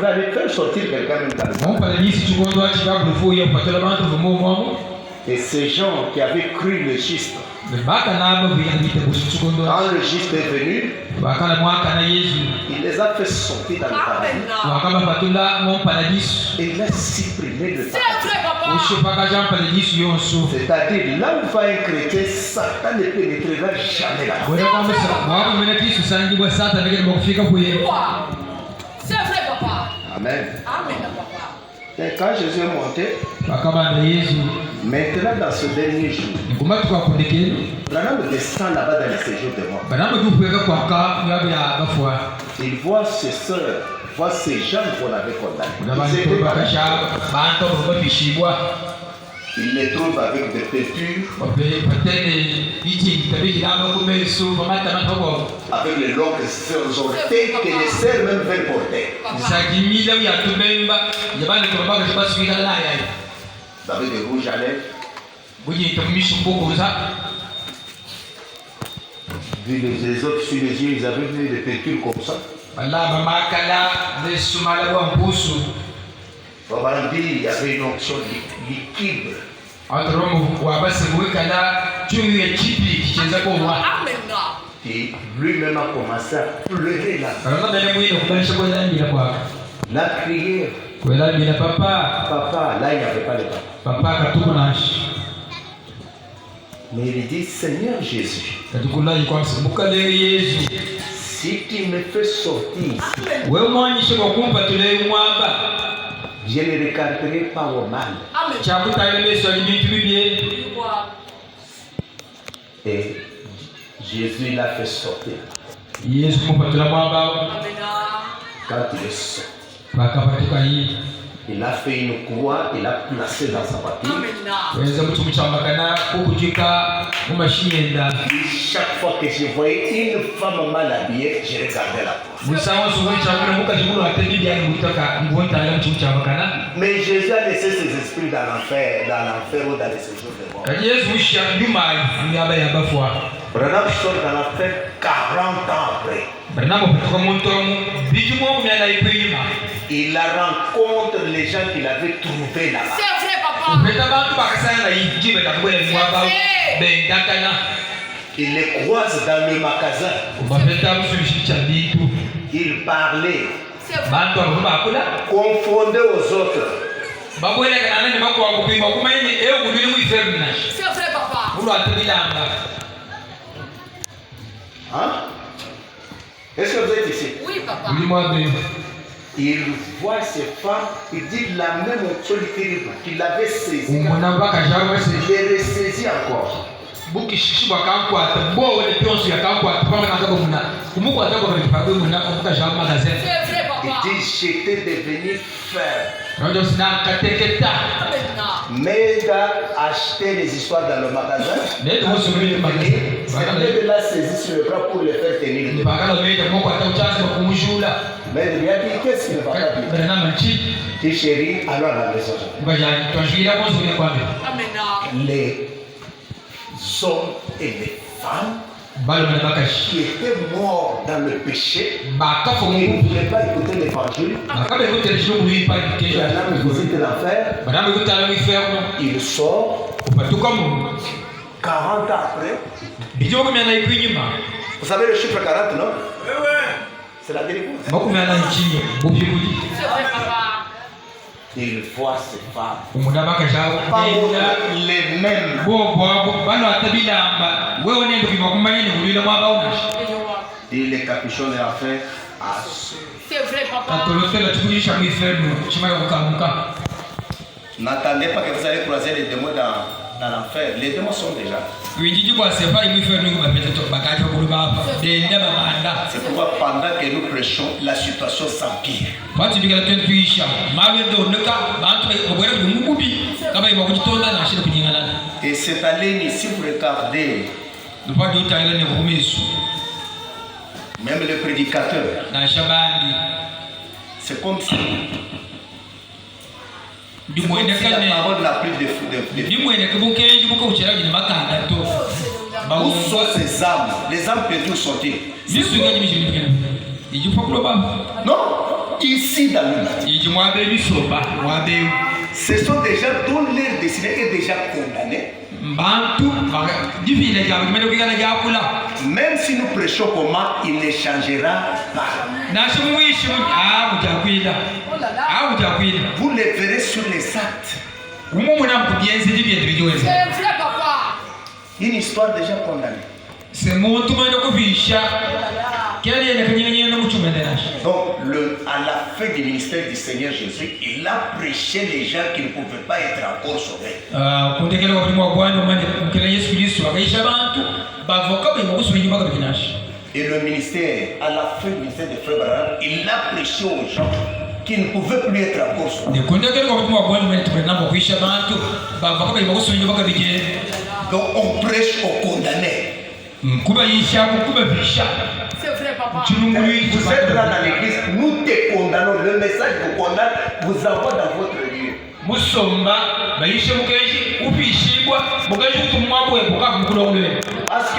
pouvez aller faire sortir quelqu'un même dans le monde. Et ces gens qui avaient cru le juste, quand le juste est venu, il les a fait sortir dans le paradis. Et il a supprimé le paradis. C'est-à-dire, là où va un chrétien, Satan ne pénétrera jamais là. C'est vrai, papa. Amen. Amen, papa. Et quand Jésus est monté, maintenant dans ce dernier jour, Branham descend là-bas dans le séjour de mort. Il voit ses soeurs, voit ces gens qu'on avait condamnés. Il les trouve avec des peintures, avec les longues orteils que les sœurs même veulent porter. Avec des rouges à lèvres. Vu les autres sur les yeux, ils avaient vu des peintures comme ça. Il y avait une onction liquide. Et lui-même a commencé à pleurer là. La crié. Papa, là il n'y avait pas de papa. Mais il dit, Seigneur Jésus, si tu me fais sortir ici, je ne regarderai pas au mal. Et Jésus l'a fait sortir. Quand il est sorti, il a fait une croix, il l'a placé dans sa poitrine. Chaque fois que je voyais une femme mal habillée, je regardais la croix. Mais Jésus a laissé ses esprits dans l'enfer ou dans les séjours de mort. Branham sort dans l'enfer 40 ans après. Il rencontre les gens qu'il avait trouvés là-bas. C'est vrai, papa. Il les croise dans le magasin. Il parlait. Confondé aux autres. C'est vrai, papa. Hein? Est-ce que vous êtes ici? Oui, papa. Il voit ces femmes, il dit la même chose qu'il avait saisi. Il les ressaisit encore. Il dit j'étais devenu ferme. Mais d'acheter les histoires dans le magasin, il l'a saisi sur le bras pour les faire tenir. Mais il lui a dit qu'est-ce qu'il ne va pas dire? Il dit chérie, allons à la maison. Les hommes et les femmes qui étaient morts dans le péché, ils ne voulaient pas écouter l'évangile. Branham visite l'enfer. Il sort 40 ans après. Vous savez le chiffre 40, non? C'est la délivrance. C'est vrai, papa. Il voit ces femmes. Pas les mêmes. Et les capuchons de l'enfer. C'est vrai, papa. N'attendez pas que vous allez croiser les démons dans l'enfer. Les démons sont déjà. C'est pourquoi pendant que nous prêchons, la situation s'empire. Et cette année, si vous regardez, même le prédicateur, c'est comme si la parole n'a plus de où sont ces âmes? Les âmes perdues sont-ils? Non, ici dans le monde. Ce sont des gens dont leur destinée est déjà condamnée. Même si nous prêchons comment, il ne changera pas. Vous les verrez sur les actes. C'est vrai, papa. Une histoire déjà condamnée. Donc, à la fin du ministère du Seigneur Jésus, il a prêché les gens qui ne pouvaient pas être encore sauvés. Et le ministère, à la fin du ministère de Frère Branham, il a prêché aux gens qui ne pouvaient plus être encore sauvés. Donc, on prêche aux condamnés. C'est vrai, papa. Vous êtes là dans l'église, nous te condamnons. Le message vous condamne, vous envoie dans votre lieu.